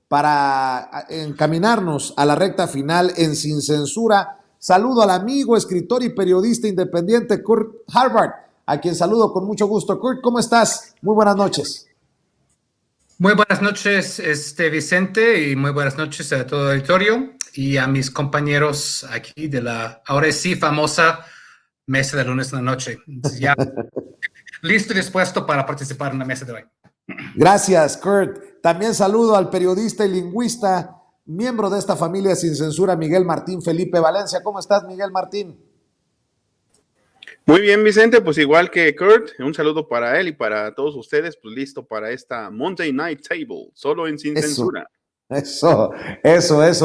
para encaminarnos a la recta final en Sin Censura. Saludo al amigo, escritor y periodista independiente Kurt Harvard, a quien saludo con mucho gusto. Kurt, ¿cómo estás? Muy buenas noches. Muy buenas noches, Vicente, y muy buenas noches a todo el auditorio y a mis compañeros aquí de la ahora sí famosa mesa de lunes en la noche. Ya listo y dispuesto para participar en la mesa de hoy. Gracias, Kurt. También saludo al periodista y lingüista, miembro de esta familia Sin Censura, Miguel Martín Felipe Valencia. ¿Cómo estás, Miguel Martín? Muy bien, Vicente, pues igual que Kurt, un saludo para él y para todos ustedes, pues listo para esta Monday Night Table, solo en Sin Censura. Eso,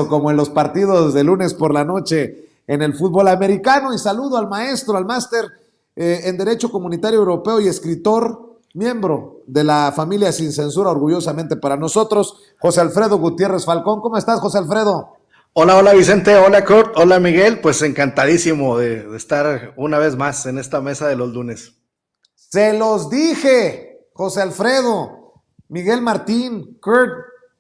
como en los partidos de lunes por la noche en el fútbol americano. Y saludo al maestro, al máster en Derecho Comunitario Europeo y escritor, miembro de la familia Sin Censura, orgullosamente para nosotros, José Alfredo Gutiérrez Falcón. ¿Cómo estás, José Alfredo? Hola Vicente, hola Kurt, hola Miguel, pues encantadísimo de estar una vez más en esta mesa de los lunes. Se los dije, José Alfredo, Miguel Martín, Kurt,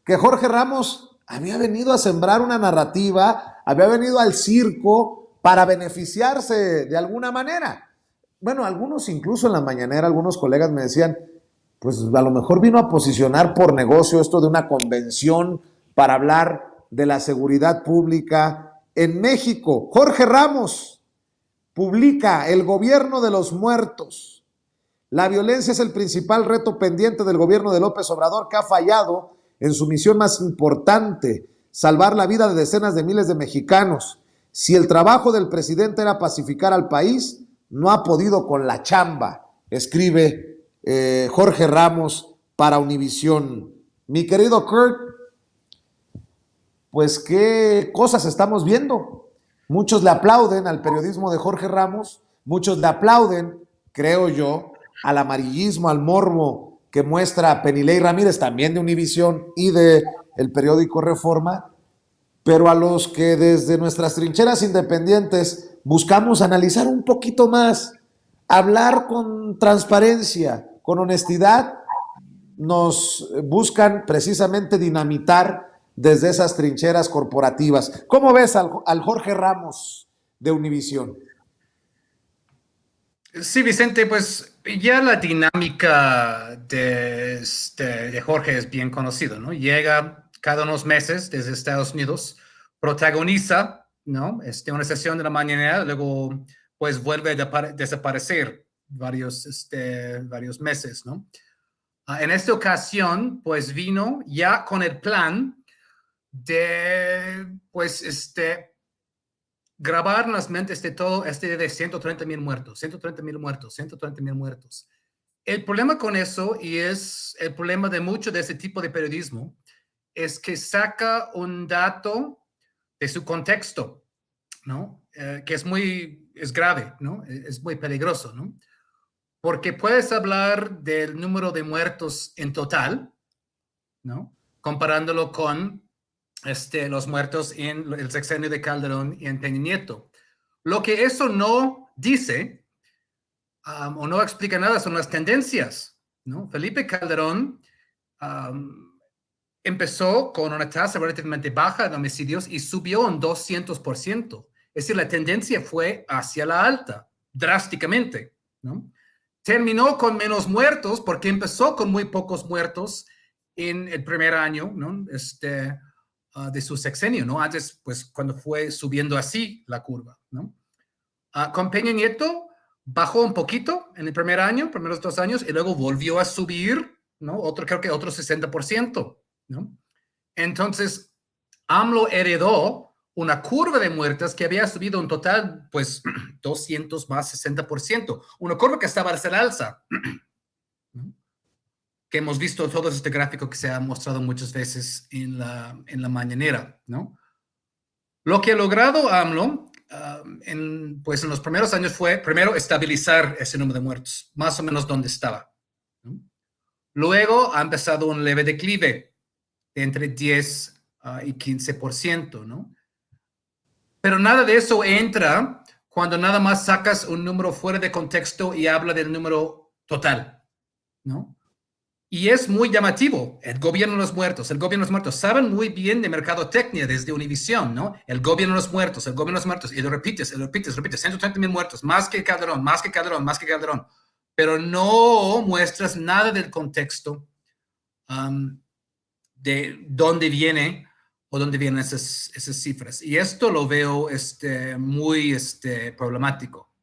que Jorge Ramos había venido a sembrar una narrativa, había venido al circo para beneficiarse de alguna manera. Bueno, algunos incluso en la mañanera, algunos colegas me decían, pues a lo mejor vino a posicionar por negocio esto de una convención para hablar de la seguridad pública en México. Jorge Ramos publica El gobierno de los muertos. La violencia es el principal reto pendiente del gobierno de López Obrador, que ha fallado en su misión más importante, salvar la vida de decenas de miles de mexicanos. Si el trabajo del presidente era pacificar al país, no ha podido con la chamba, escribe Jorge Ramos para Univisión. Mi querido Kurt, pues qué cosas estamos viendo. Muchos le aplauden al periodismo de Jorge Ramos, muchos le aplauden, creo yo, al amarillismo, al morbo que muestra Penilei Ramírez, también de Univisión y de el periódico Reforma, pero a los que desde nuestras trincheras independientes buscamos analizar un poquito más, hablar con transparencia, con honestidad, nos buscan precisamente dinamitar desde esas trincheras corporativas. ¿Cómo ves al Jorge Ramos de Univisión? Sí, Vicente, pues ya la dinámica de Jorge es bien conocida, ¿no? Llega cada unos meses desde Estados Unidos, protagoniza, ¿no? Una sesión de la mañanera, luego pues vuelve a desaparecer varios meses, ¿no? En esta ocasión, pues vino ya con el plan de, pues, grabar en las mentes de todo de 130,000 muertos, 130,000 muertos, 130,000 muertos. El problema con eso, y es el problema de mucho de ese tipo de periodismo, es que saca un dato de su contexto, ¿no? Que es grave, ¿no? Es muy peligroso, ¿no? Porque puedes hablar del número de muertos en total, ¿no? Comparándolo con los muertos en el sexenio de Calderón y en Peña Nieto. Lo que eso no dice o no explica nada son las tendencias, ¿no? Felipe Calderón empezó con una tasa relativamente baja de homicidios y subió un 200%. Es decir, la tendencia fue hacia la alta, drásticamente, ¿no? Terminó con menos muertos porque empezó con muy pocos muertos en el primer año, ¿no? De su sexenio, ¿no? Antes, pues, cuando fue subiendo así la curva, ¿no? Con Peña Nieto bajó un poquito en el primer año, primeros 2 años, y luego volvió a subir, ¿no? Creo que otro 60%, ¿no? Entonces, AMLO heredó una curva de muertes que había subido un total, pues, 200 más 60%. Una curva que estaba hacia el alza, ¿no? Que hemos visto todo este gráfico que se ha mostrado muchas veces en la mañanera, ¿no? Lo que ha logrado AMLO pues en los primeros años fue, primero, estabilizar ese número de muertos, más o menos donde estaba, ¿no? Luego ha empezado un leve declive de entre 10 y 15%, ¿no? Pero nada de eso entra cuando nada más sacas un número fuera de contexto y habla del número total, ¿no? Y es muy llamativo, el gobierno de los muertos, el gobierno de los muertos. Saben muy bien de mercadotecnia desde Univisión, ¿no? El gobierno de los muertos, el gobierno de los muertos. Y lo repites, 130,000 muertos, más que Calderón, más que Calderón, más que Calderón. Pero no muestras nada del contexto de dónde viene o dónde vienen esas cifras. Y esto lo veo muy problemático.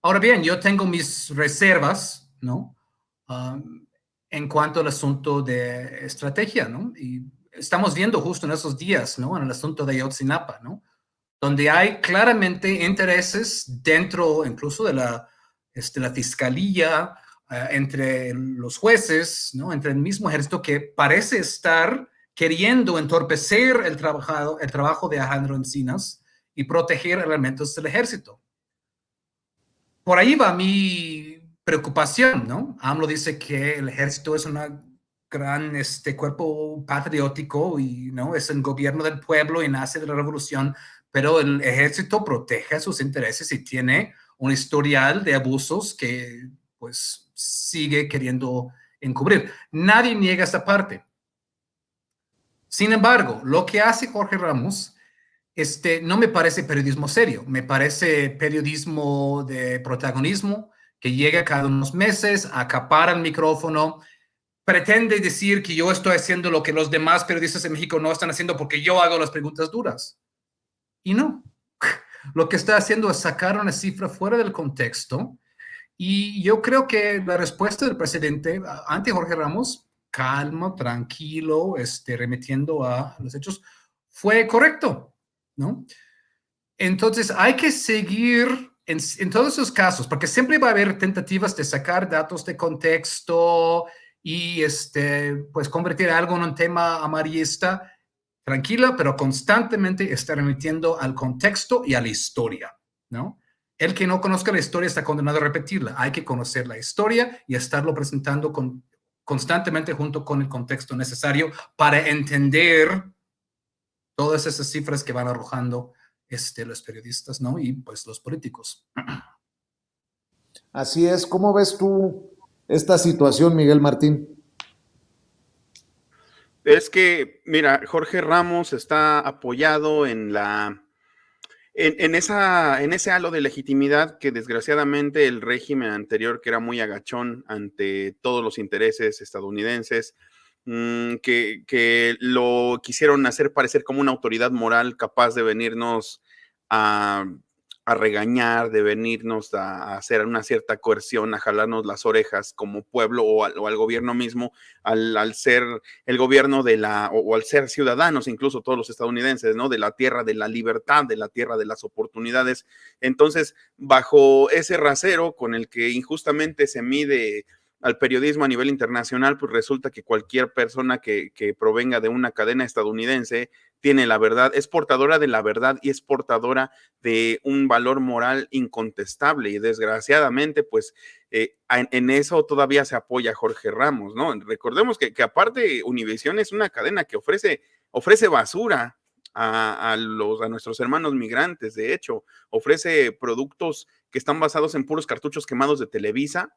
Ahora bien, yo tengo mis reservas, ¿no? En cuanto al asunto de estrategia, ¿no? Y estamos viendo justo en esos días, ¿no? En el asunto de Ayotzinapa, ¿no? Donde hay claramente intereses dentro incluso de la fiscalía, entre los jueces, ¿no? Entre el mismo ejército que parece estar queriendo entorpecer el trabajo de Alejandro Encinas y proteger elementos del ejército. Por ahí va mi preocupación, ¿no? AMLO dice que el ejército es una gran cuerpo patriótico y no es el gobierno del pueblo y nace de la revolución, pero el ejército protege sus intereses y tiene un historial de abusos que pues sigue queriendo encubrir. Nadie niega esta parte. Sin embargo, lo que hace Jorge Ramos no me parece periodismo serio, me parece periodismo de protagonismo que llega cada unos meses, acapara el micrófono, pretende decir que yo estoy haciendo lo que los demás periodistas en México no están haciendo porque yo hago las preguntas duras. Y no, lo que está haciendo es sacar una cifra fuera del contexto y yo creo que la respuesta del presidente ante Jorge Ramos, calmo, tranquilo, remitiendo a los hechos, fue correcto, ¿no? Entonces hay que seguir en todos esos casos, porque siempre va a haber tentativas de sacar datos de contexto y pues convertir algo en un tema amarillista. Tranquila, pero constantemente está remitiendo al contexto y a la historia, ¿no? El que no conozca la historia está condenado a repetirla. Hay que conocer la historia y estarlo presentando constantemente junto con el contexto necesario para entender todas esas cifras que van arrojando los periodistas, ¿no? Y pues los políticos. Así es. ¿Cómo ves tú esta situación, Miguel Martín? Es que, mira, Jorge Ramos está apoyado en ese halo de legitimidad que desgraciadamente el régimen anterior, que era muy agachón ante todos los intereses estadounidenses, que lo quisieron hacer parecer como una autoridad moral capaz de venirnos a, a regañar, de venirnos a hacer una cierta coerción, a jalarnos las orejas como pueblo o al gobierno mismo, al ser el gobierno o al ser ciudadanos, incluso todos los estadounidenses, ¿no? De la tierra de la libertad, de la tierra de las oportunidades. Entonces, bajo ese rasero con el que injustamente se mide al periodismo a nivel internacional, pues resulta que cualquier persona que provenga de una cadena estadounidense tiene la verdad, es portadora de la verdad y es portadora de un valor moral incontestable, y desgraciadamente pues en eso todavía se apoya Jorge Ramos, ¿no? Recordemos que aparte Univisión es una cadena que ofrece basura a nuestros hermanos migrantes. De hecho, ofrece productos que están basados en puros cartuchos quemados de Televisa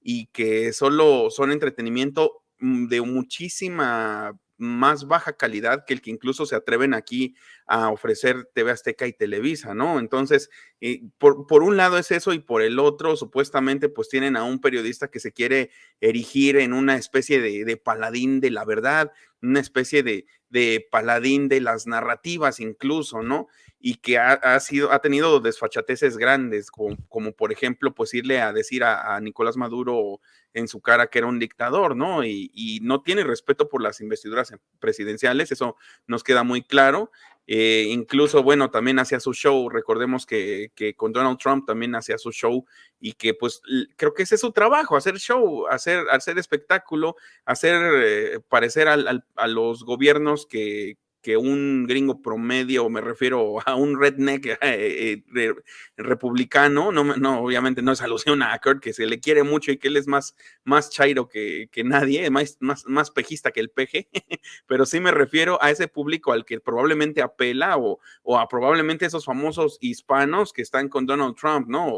y que solo son entretenimiento de muchísima más baja calidad que el que incluso se atreven aquí a ofrecer TV Azteca y Televisa, ¿no? Entonces, por un lado es eso, y por el otro, supuestamente, pues tienen a un periodista que se quiere erigir en una especie de paladín de la verdad, una especie de paladín de las narrativas incluso, ¿no? Y que ha tenido desfachateces grandes, como por ejemplo, pues irle a decir a Nicolás Maduro en su cara que era un dictador, ¿no? Y no tiene respeto por las investiduras presidenciales, eso nos queda muy claro. Incluso, bueno, también hacía su show, recordemos que con Donald Trump también hacía su show, y que pues creo que ese es su trabajo, hacer show, hacer espectáculo, hacer parecer a los gobiernos que un gringo promedio, me refiero a un redneck republicano, no, obviamente no es alusión a Kurt, que se le quiere mucho y que él es más chairo que nadie, más pejista que el peje, pero sí me refiero a ese público al que probablemente apela, o a probablemente esos famosos hispanos que están con Donald Trump, ¿no?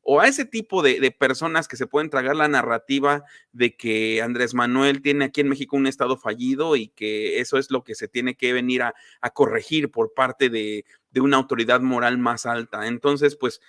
o a ese tipo de personas que se pueden tragar la narrativa de que Andrés Manuel tiene aquí en México un estado fallido y que eso es lo que se tiene que venir a corregir por parte de una autoridad moral más alta. Entonces, pues,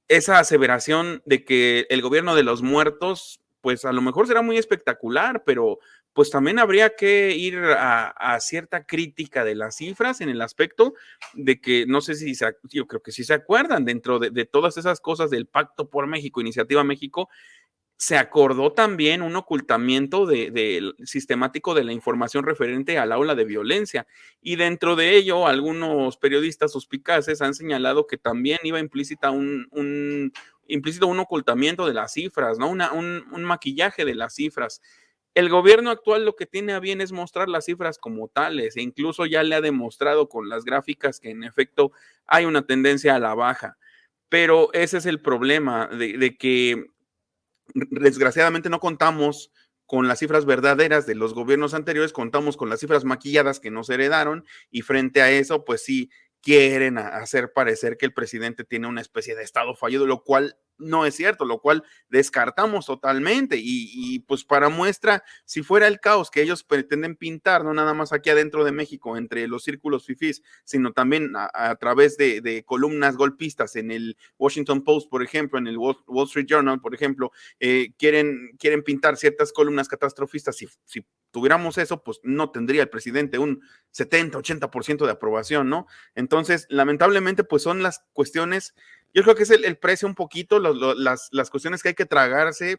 esa aseveración de que el gobierno de los muertos, pues a lo mejor será muy espectacular, pero pues también habría que ir a cierta crítica de las cifras en el aspecto de que, no sé si yo creo que sí se acuerdan, dentro de todas esas cosas del Pacto por México, Iniciativa México, se acordó también un ocultamiento sistemático de la información referente al aula de violencia, y dentro de ello algunos periodistas suspicaces han señalado que también iba implícito un ocultamiento de las cifras, ¿no? Un maquillaje de las cifras. El gobierno actual lo que tiene a bien es mostrar las cifras como tales, e incluso ya le ha demostrado con las gráficas que en efecto hay una tendencia a la baja, pero ese es el problema de que desgraciadamente no contamos con las cifras verdaderas de los gobiernos anteriores, contamos con las cifras maquilladas que nos heredaron, y frente a eso, pues sí, quieren hacer parecer que el presidente tiene una especie de estado fallido, lo cual no es cierto, lo cual descartamos totalmente, y pues para muestra, si fuera el caos que ellos pretenden pintar, no nada más aquí adentro de México, entre los círculos fifís, sino también a través de columnas golpistas en el Washington Post, por ejemplo, en el Wall Street Journal, por ejemplo, quieren pintar ciertas columnas catastrofistas. Si tuviéramos eso, pues no tendría el presidente un 70-80% de aprobación, ¿no? Entonces, lamentablemente, pues son las cuestiones, yo creo que es el precio un poquito, las cuestiones que hay que tragarse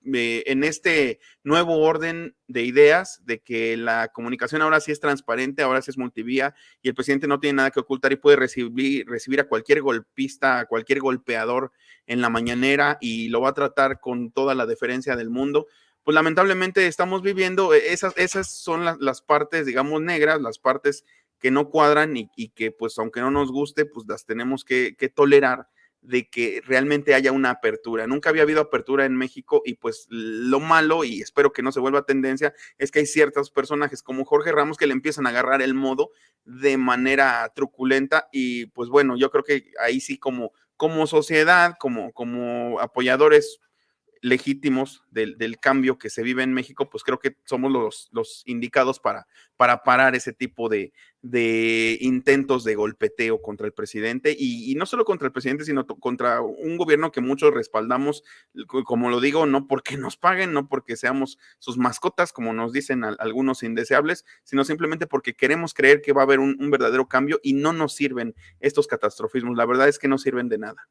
en este nuevo orden de ideas, de que la comunicación ahora sí es transparente, ahora sí es multivía, y el presidente no tiene nada que ocultar y puede recibir a cualquier golpista, a cualquier golpeador en la mañanera, y lo va a tratar con toda la deferencia del mundo. Pues lamentablemente estamos viviendo, esas son las partes, digamos, negras, las partes que no cuadran y que, pues, aunque no nos guste, pues las tenemos que tolerar, de que realmente haya una apertura. Nunca había habido apertura en México, y pues lo malo, y espero que no se vuelva tendencia, es que hay ciertos personajes como Jorge Ramos que le empiezan a agarrar el modo de manera truculenta, y pues bueno, yo creo que ahí sí como sociedad, como apoyadores legítimos del cambio que se vive en México, pues creo que somos los indicados para parar ese tipo de intentos de golpeteo contra el presidente, y no solo contra el presidente, sino contra un gobierno que muchos respaldamos, como lo digo, no porque nos paguen, no porque seamos sus mascotas, como nos dicen algunos indeseables, sino simplemente porque queremos creer que va a haber un verdadero cambio, y no nos sirven estos catastrofismos. La verdad es que no sirven de nada.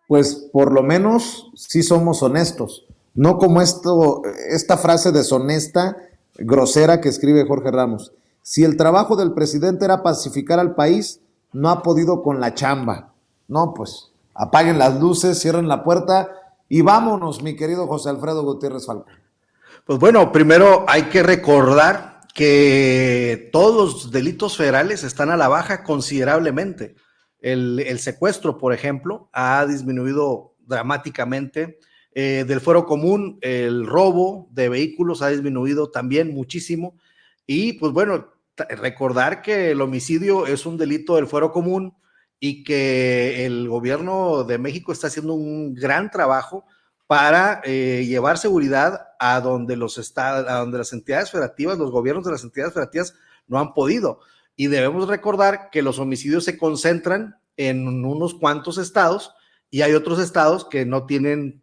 Pues por lo menos sí somos honestos, no como esta frase deshonesta, grosera que escribe Jorge Ramos. Si el trabajo del presidente era pacificar al país, no ha podido con la chamba. No, pues apaguen las luces, cierren la puerta y vámonos, mi querido José Alfredo Gutiérrez Falcón. Pues bueno, primero hay que recordar que todos los delitos federales están a la baja considerablemente. El secuestro, por ejemplo, ha disminuido dramáticamente. Del fuero común, el robo de vehículos ha disminuido también muchísimo. Y pues bueno, recordar que el homicidio es un delito del fuero común, y que el gobierno de México está haciendo un gran trabajo para llevar seguridad a donde las entidades federativas, los gobiernos de las entidades federativas no han podido. Y debemos recordar que los homicidios se concentran en unos cuantos estados, y hay otros estados que no tienen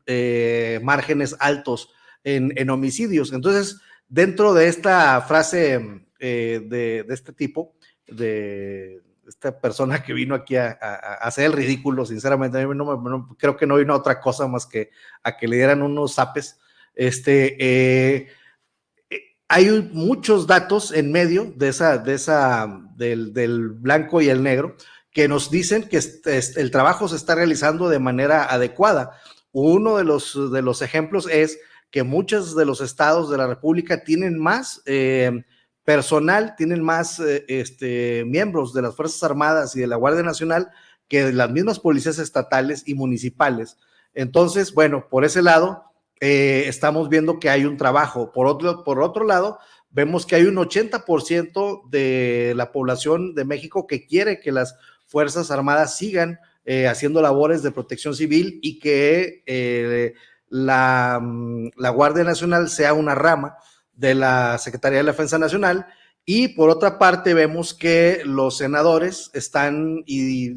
márgenes altos en homicidios. Entonces, dentro de esta frase de este tipo, de esta persona que vino aquí a hacer el ridículo, sinceramente, a mí creo que no vino a otra cosa más que a que le dieran unos zapes, hay muchos datos en medio del blanco y el negro que nos dicen que el trabajo se está realizando de manera adecuada. Uno de los ejemplos es que muchos de los estados de la República tienen más personal, tienen más miembros de las Fuerzas Armadas y de la Guardia Nacional que de las mismas policías estatales y municipales. Entonces, bueno, por ese lado, estamos viendo que hay un trabajo. Por otro lado, vemos que hay un 80% de la población de México que quiere que las Fuerzas Armadas sigan haciendo labores de protección civil y que la Guardia Nacional sea una rama de la Secretaría de la Defensa Nacional. Y por otra parte vemos que los senadores están y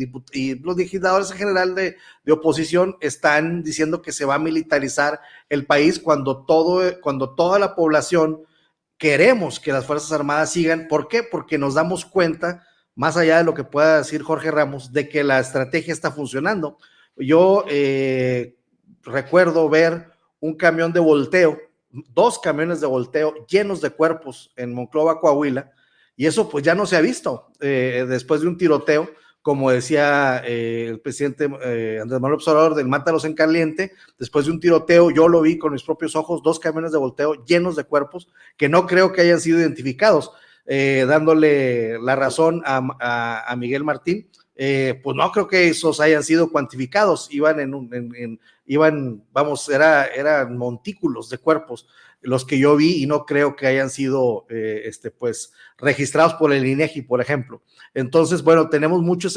los legisladores en general de oposición están diciendo que se va a militarizar el país cuando toda la población queremos que las Fuerzas Armadas sigan. ¿Por qué? Porque nos damos cuenta, más allá de lo que pueda decir Jorge Ramos, de que la estrategia está funcionando. Yo recuerdo ver un camión de volteo, 2 camiones de volteo llenos de cuerpos en Monclova, Coahuila, y eso pues ya no se ha visto después de un tiroteo, como decía el presidente Andrés Manuel López Obrador, del mátalos en caliente. Después de un tiroteo, yo lo vi con mis propios ojos, 2 camiones de volteo llenos de cuerpos que no creo que hayan sido identificados, dándole la razón a Miguel Martín. Pues no creo que esos hayan sido cuantificados, eran montículos de cuerpos los que yo vi, y no creo que hayan sido pues registrados por el INEGI, por ejemplo. Entonces, bueno, tenemos mucho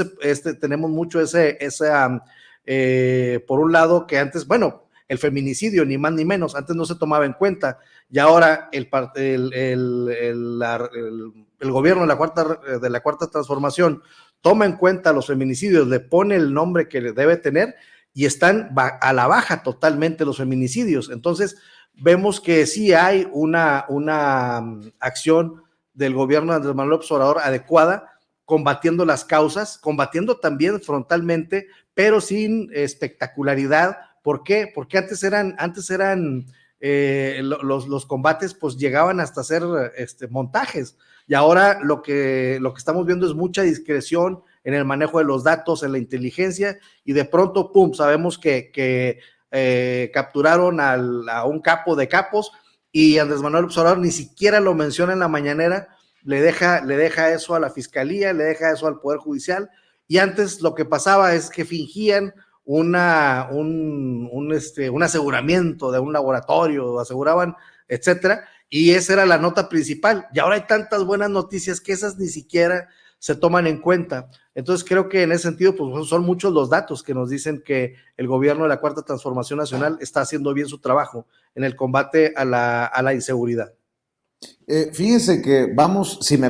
por un lado, que antes, bueno, el feminicidio, ni más ni menos, antes no se tomaba en cuenta, y ahora el gobierno de la Cuarta Transformación toma en cuenta los feminicidios, le pone el nombre que debe tener, y están a la baja totalmente los feminicidios. Entonces, vemos que sí hay una acción del gobierno de Andrés Manuel López Obrador adecuada, combatiendo las causas, combatiendo también frontalmente, pero sin espectacularidad. ¿Por qué? Porque antes eran los combates pues llegaban hasta hacer montajes, y ahora lo que estamos viendo es mucha discreción en el manejo de los datos, en la inteligencia, y de pronto, pum, sabemos que capturaron a un capo de capos, y Andrés Manuel López Obrador ni siquiera lo menciona en la mañanera, le deja eso a la fiscalía, le deja eso al Poder Judicial. Y antes lo que pasaba es que fingían un aseguramiento de un laboratorio, aseguraban, etcétera, y esa era la nota principal, y ahora hay tantas buenas noticias que esas ni siquiera se toman en cuenta. Entonces creo que en ese sentido pues son muchos los datos que nos dicen que el gobierno de la Cuarta Transformación Nacional está haciendo bien su trabajo en el combate a la inseguridad. Fíjense que vamos, si me